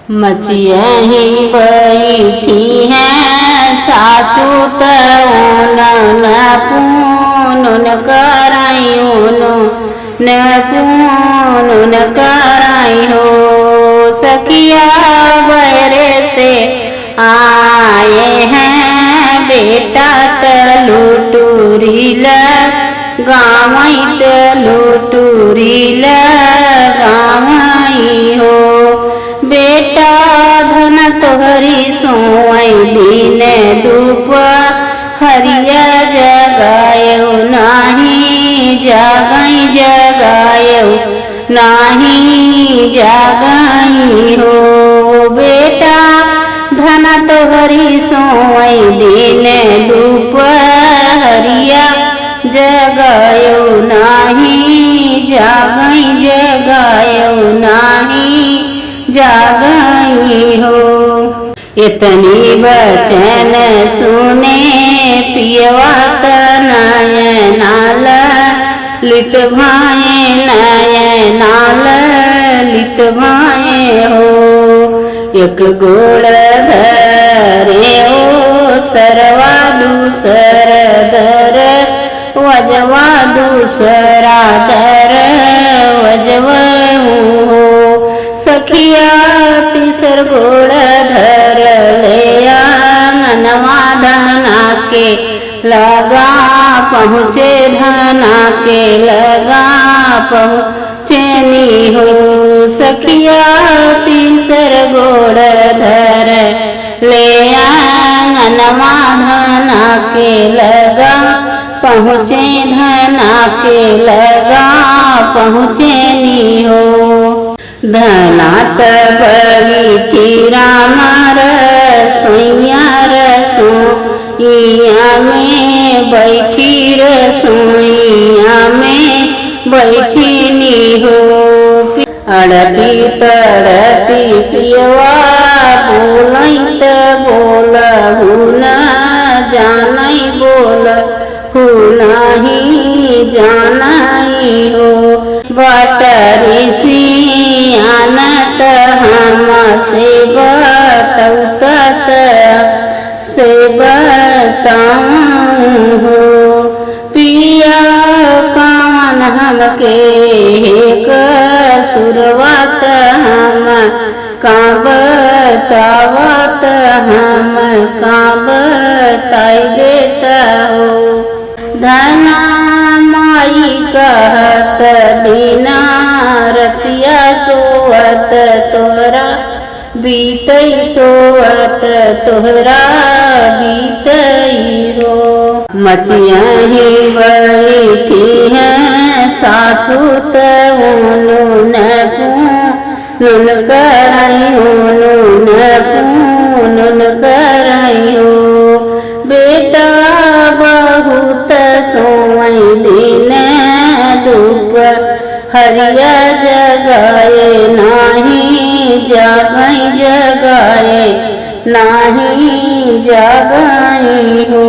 मचियही बैठी हैं सासू तऊन न पून कराई हो सखिया बहरे से आए हैं बेटा तलुटूरी लगावई तलुटूरी लगावई हो बेटा धन तोहरी सोई दिन धूप हरिया जगायो नाही जागई हो बेटा धन तोहरी सोई दिन धूप हरिया जगायो नाही जागई हो। इतनी बचन सुने पियवा नयनाल लित भाए हो एक गोड़ धरे ओ सरवा दूसर दर वजवा दूसरा दर वजवू हो सखिया तीसर गोड़ धर ले आंगनवा धना के लगा पहुँचे धना के लगा पहुँचनी हो सखिया तीसर गोड़ धर ले आंगनवा धना के लगा पहुँचे धना के लगा पहुँचनी हो धना तबली थी रामार सोइया रसोइया में बैठी रसोइया में बैठीनी हो अड़ती तड़ती पियवा बोलत बोलहु न जानई हो बटरी सियानत हम से बताऊं हो पिया कामन हमके कसुरवत हम का बतावत हम का बताई देता हो धना माई कहत दीना रतिया सोवत तोहरा बीतई सोवत तोहरा बीतई हो मचियही बैठी हैं सासू तऊन न पून कराई हो बेटा बहुत सोई दिन धूप हरिया जगाए नाही जागई हो।